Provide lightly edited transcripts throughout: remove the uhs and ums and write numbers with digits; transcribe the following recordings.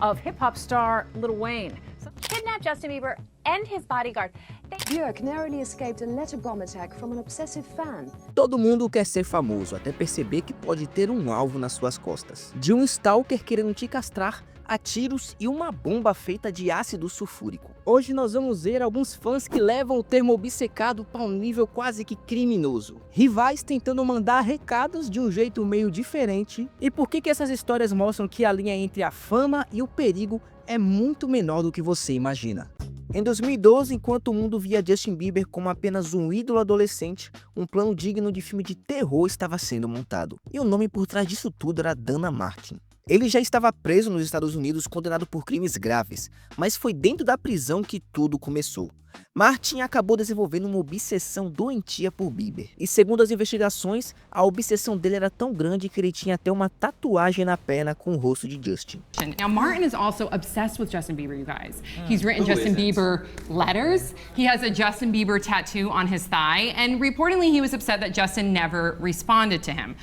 of hip-hop star Lil Wayne. Kidnapped Justin Bieber and his bodyguard. Björk narrowly escaped a letter bomb attack from an obsessive fan. Todo mundo quer ser famoso até perceber que pode ter um alvo nas suas costas. De um stalker querendo te castrar a tiros e uma bomba feita de ácido sulfúrico. Hoje nós vamos ver alguns fãs que levam o termo obcecado para um nível quase que criminoso. Rivais tentando mandar recados de um jeito meio diferente. E por que essas histórias mostram que a linha entre a fama e o perigo é muito menor do que você imagina? Em 2012, enquanto o mundo via Justin Bieber como apenas um ídolo adolescente, um plano digno de filme de terror estava sendo montado. E o nome por trás disso tudo era Dana Martin. Ele já estava preso nos Estados Unidos, condenado por crimes graves, mas foi dentro da prisão que tudo começou. Martin acabou desenvolvendo uma obsessão doentia por Bieber. E segundo as investigações, a obsessão dele era tão grande que ele tinha até uma tatuagem na perna com o rosto de Justin. Now Martin is also obsessed with Justin Bieber, you guys. He's written Justin Bieber letters. He has a Justin Bieber tattoo on his thigh, and reportedly he was upset that Justin never responded to him.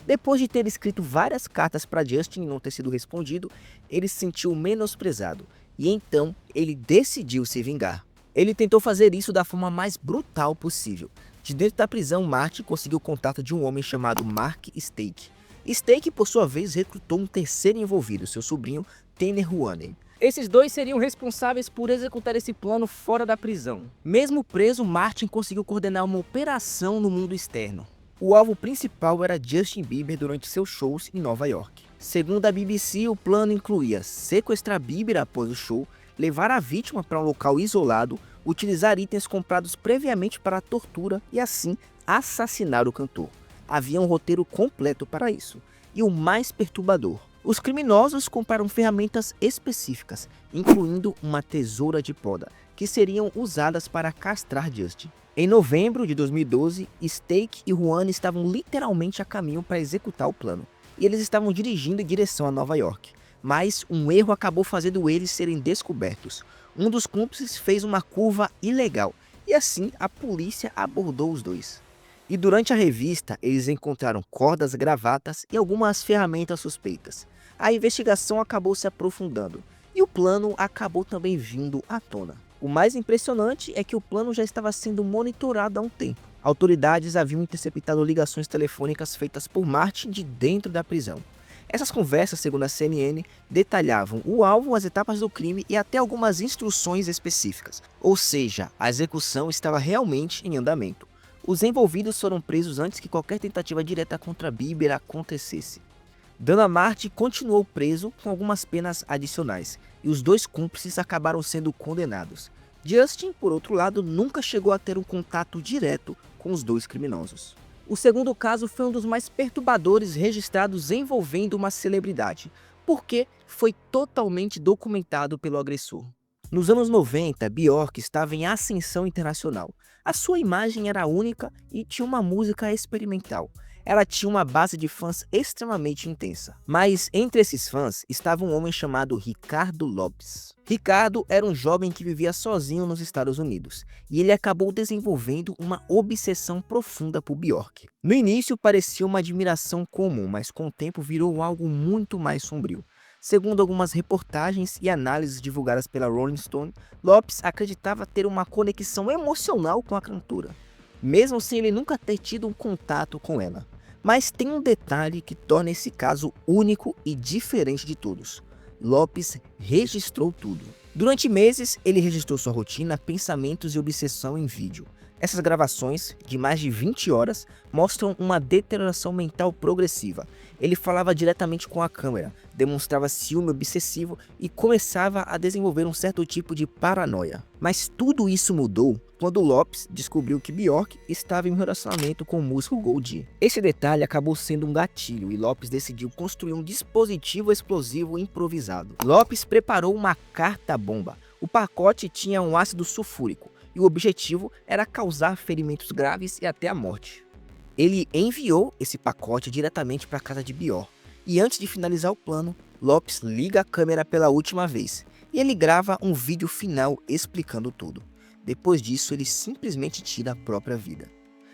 Depois de ter escrito várias cartas para Justin e não ter sido respondido, ele se sentiu menosprezado e então ele decidiu se vingar. Ele tentou fazer isso da forma mais brutal possível. De dentro da prisão, Martin conseguiu o contato de um homem chamado Mark Stake. Stake, por sua vez, recrutou um terceiro envolvido, seu sobrinho Tanner Ruaney. Esses dois seriam responsáveis por executar esse plano fora da prisão. Mesmo preso, Martin conseguiu coordenar uma operação no mundo externo. O alvo principal era Justin Bieber durante seus shows em Nova York. Segundo a BBC, o plano incluía sequestrar Bieber após o show, levar a vítima para um local isolado, utilizar itens comprados previamente para a tortura e assim assassinar o cantor. Havia um roteiro completo para isso. E o mais perturbador, os criminosos compraram ferramentas específicas, incluindo uma tesoura de poda, que seriam usadas para castrar Justin. Em novembro de 2012, Stake e Ruaney estavam literalmente a caminho para executar o plano, e eles estavam dirigindo em direção a Nova York. Mas um erro acabou fazendo eles serem descobertos. Um dos cúmplices fez uma curva ilegal, e assim a polícia abordou os dois. E durante a revista, eles encontraram cordas, gravatas e algumas ferramentas suspeitas. A investigação acabou se aprofundando, e o plano acabou também vindo à tona. O mais impressionante é que o plano já estava sendo monitorado há um tempo. Autoridades haviam interceptado ligações telefônicas feitas por Martin de dentro da prisão. Essas conversas, segundo a CNN, detalhavam o alvo, as etapas do crime e até algumas instruções específicas. Ou seja, a execução estava realmente em andamento. Os envolvidos foram presos antes que qualquer tentativa direta contra Bieber acontecesse. Dana Martin continuou preso com algumas penas adicionais, e os dois cúmplices acabaram sendo condenados. Justin, por outro lado, nunca chegou a ter um contato direto com os dois criminosos. O segundo caso foi um dos mais perturbadores registrados envolvendo uma celebridade, porque foi totalmente documentado pelo agressor. Nos anos 90, Björk estava em ascensão internacional. A sua imagem era única e tinha uma música experimental. Ela tinha uma base de fãs extremamente intensa. Mas entre esses fãs estava um homem chamado Ricardo Lopes. Ricardo era um jovem que vivia sozinho nos Estados Unidos, e ele acabou desenvolvendo uma obsessão profunda por Björk. No início parecia uma admiração comum, mas com o tempo virou algo muito mais sombrio. Segundo algumas reportagens e análises divulgadas pela Rolling Stone, Lopes acreditava ter uma conexão emocional com a cantora, mesmo sem ele nunca ter tido um contato com ela. Mas tem um detalhe que torna esse caso único e diferente de todos. Lopes registrou tudo. Durante meses, ele registrou sua rotina, pensamentos e obsessão em vídeo. Essas gravações, de mais de 20 horas, mostram uma deterioração mental progressiva. Ele falava diretamente com a câmera, demonstrava ciúme obsessivo e começava a desenvolver um certo tipo de paranoia. Mas tudo isso mudou quando Lopes descobriu que Björk estava em um relacionamento com o músico Goldie. Esse detalhe acabou sendo um gatilho e Lopes decidiu construir um dispositivo explosivo improvisado. Lopes preparou uma carta-bomba. O pacote tinha um ácido sulfúrico, e o objetivo era causar ferimentos graves e até a morte. Ele enviou esse pacote diretamente para a casa de Björk, e antes de finalizar o plano, Lopes liga a câmera pela última vez, e ele grava um vídeo final explicando tudo. Depois disso, ele simplesmente tira a própria vida.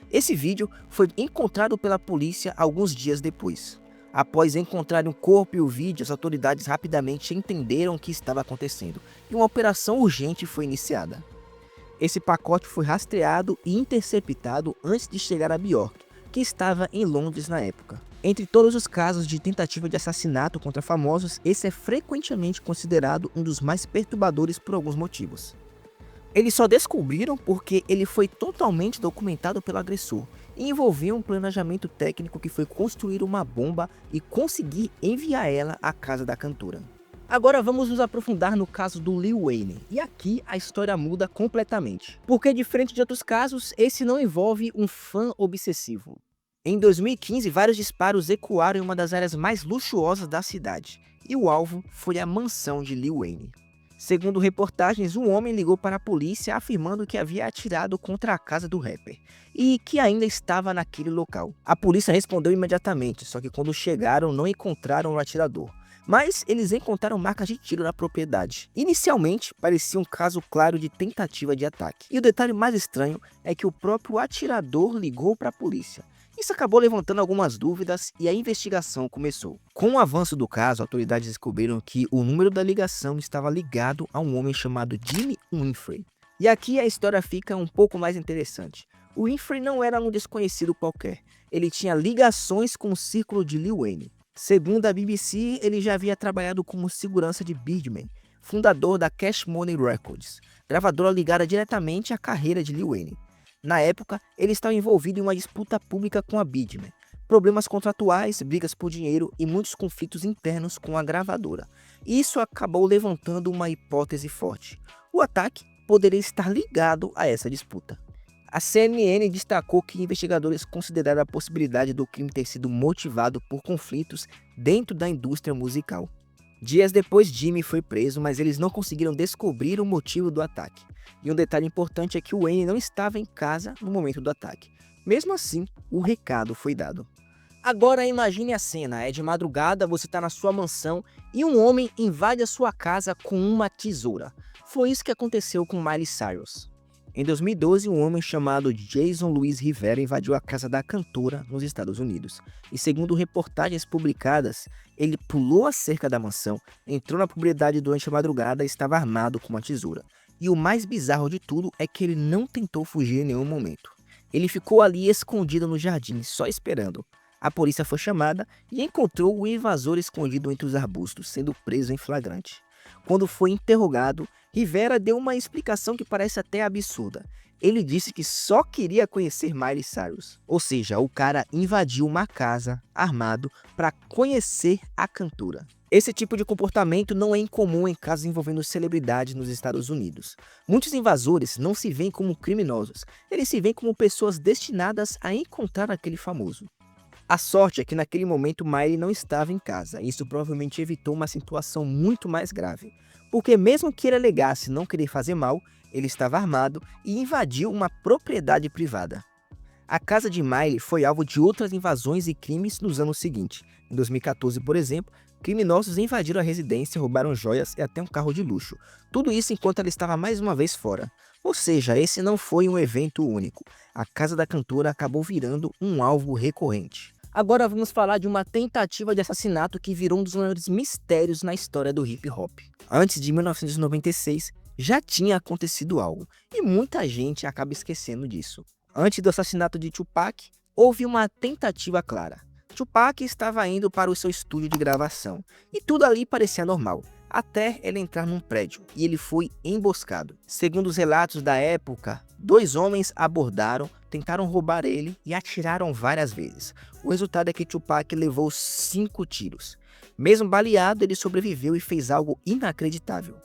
Esse vídeo foi encontrado pela polícia alguns dias depois. Após encontrarem o corpo e o vídeo, as autoridades rapidamente entenderam o que estava acontecendo e uma operação urgente foi iniciada. Esse pacote foi rastreado e interceptado antes de chegar a Bjork, que estava em Londres na época. Entre todos os casos de tentativa de assassinato contra famosos, esse é frequentemente considerado um dos mais perturbadores por alguns motivos. Eles só descobriram porque ele foi totalmente documentado pelo agressor e envolvia um planejamento técnico que foi construir uma bomba e conseguir enviar ela à casa da cantora. Agora vamos nos aprofundar no caso do Lil Wayne, e aqui a história muda completamente. Porque diferente de outros casos, esse não envolve um fã obsessivo. Em 2015, vários disparos ecoaram em uma das áreas mais luxuosas da cidade, e o alvo foi a mansão de Lil Wayne. Segundo reportagens, um homem ligou para a polícia afirmando que havia atirado contra a casa do rapper e que ainda estava naquele local. A polícia respondeu imediatamente, só que quando chegaram não encontraram o atirador, mas eles encontraram marcas de tiro na propriedade. Inicialmente, parecia um caso claro de tentativa de ataque. E o detalhe mais estranho é que o próprio atirador ligou para a polícia. Isso acabou levantando algumas dúvidas e a investigação começou. Com o avanço do caso, autoridades descobriram que o número da ligação estava ligado a um homem chamado Jimmy Winfrey. E aqui a história fica um pouco mais interessante. O Winfrey não era um desconhecido qualquer. Ele tinha ligações com o círculo de Lil Wayne. Segundo a BBC, ele já havia trabalhado como segurança de Birdman, fundador da Cash Money Records, gravadora ligada diretamente à carreira de Lil Wayne. Na época, ele estava envolvido em uma disputa pública com a Birdman, problemas contratuais, brigas por dinheiro e muitos conflitos internos com a gravadora. Isso acabou levantando uma hipótese forte. O ataque poderia estar ligado a essa disputa. A CNN destacou que investigadores consideraram a possibilidade do crime ter sido motivado por conflitos dentro da indústria musical. Dias depois, Jimmy foi preso, mas eles não conseguiram descobrir o motivo do ataque. E um detalhe importante é que o Wayne não estava em casa no momento do ataque. Mesmo assim, o recado foi dado. Agora imagine a cena, é de madrugada, você está na sua mansão e um homem invade a sua casa com uma tesoura. Foi isso que aconteceu com Miley Cyrus. Em 2012, um homem chamado Jason Luiz Rivera invadiu a casa da cantora nos Estados Unidos. E segundo reportagens publicadas, ele pulou a cerca da mansão, entrou na propriedade durante a madrugada e estava armado com uma tesoura. E o mais bizarro de tudo é que ele não tentou fugir em nenhum momento. Ele ficou ali escondido no jardim, só esperando. A polícia foi chamada e encontrou o invasor escondido entre os arbustos, sendo preso em flagrante. Quando foi interrogado, Rivera deu uma explicação que parece até absurda. Ele disse que só queria conhecer Miley Cyrus. Ou seja, o cara invadiu uma casa armado para conhecer a cantora. Esse tipo de comportamento não é incomum em casos envolvendo celebridades nos Estados Unidos. Muitos invasores não se veem como criminosos, eles se veem como pessoas destinadas a encontrar aquele famoso. A sorte é que naquele momento Miley não estava em casa, e isso provavelmente evitou uma situação muito mais grave. Porque mesmo que ele alegasse não querer fazer mal, ele estava armado e invadiu uma propriedade privada. A casa de Miley foi alvo de outras invasões e crimes nos anos seguintes. Em 2014, por exemplo, criminosos invadiram a residência, roubaram joias e até um carro de luxo. Tudo isso enquanto ela estava mais uma vez fora. Ou seja, esse não foi um evento único. A casa da cantora acabou virando um alvo recorrente. Agora vamos falar de uma tentativa de assassinato que virou um dos maiores mistérios na história do hip hop. Antes de 1996, já tinha acontecido algo, e muita gente acaba esquecendo disso. Antes do assassinato de Tupac, houve uma tentativa clara. Tupac estava indo para o seu estúdio de gravação, e tudo ali parecia normal, até ele entrar num prédio, e ele foi emboscado. Segundo os relatos da época, 2 homens abordaram, tentaram roubar ele e atiraram várias vezes. O resultado é que Tupac levou 5 tiros. Mesmo baleado, ele sobreviveu e fez algo inacreditável.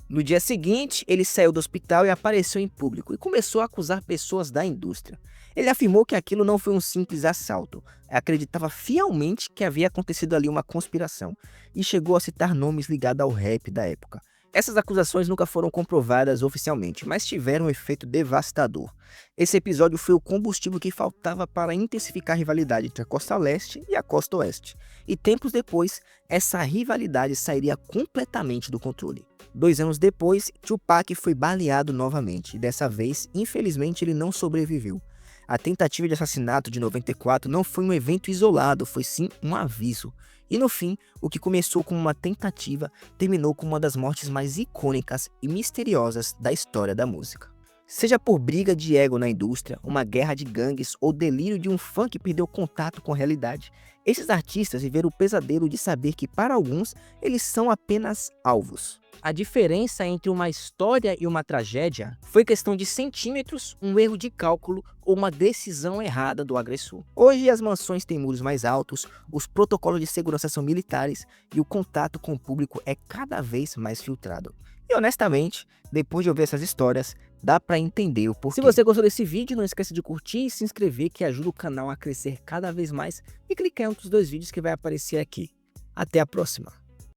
No dia seguinte, ele saiu do hospital e apareceu em público e começou a acusar pessoas da indústria. Ele afirmou que aquilo não foi um simples assalto, acreditava fielmente que havia acontecido ali uma conspiração e chegou a citar nomes ligados ao rap da época. Essas acusações nunca foram comprovadas oficialmente, mas tiveram um efeito devastador. Esse episódio foi o combustível que faltava para intensificar a rivalidade entre a costa leste e a costa oeste. E tempos depois, essa rivalidade sairia completamente do controle. 2 anos depois, Tupac foi baleado novamente, e dessa vez, infelizmente, ele não sobreviveu. A tentativa de assassinato de 94 não foi um evento isolado, foi sim um aviso. E no fim, o que começou como uma tentativa terminou com uma das mortes mais icônicas e misteriosas da história da música. Seja por briga de ego na indústria, uma guerra de gangues ou delírio de um fã que perdeu contato com a realidade, esses artistas viveram o pesadelo de saber que para alguns eles são apenas alvos. A diferença entre uma história e uma tragédia foi questão de centímetros, um erro de cálculo ou uma decisão errada do agressor. Hoje as mansões têm muros mais altos, os protocolos de segurança são militares e o contato com o público é cada vez mais filtrado. E honestamente, depois de ouvir essas histórias, dá pra entender o porquê. Se você gostou desse vídeo, não esqueça de curtir e se inscrever, que ajuda o canal a crescer cada vez mais, e clicar em um dos 2 vídeos que vai aparecer aqui. Até a próxima!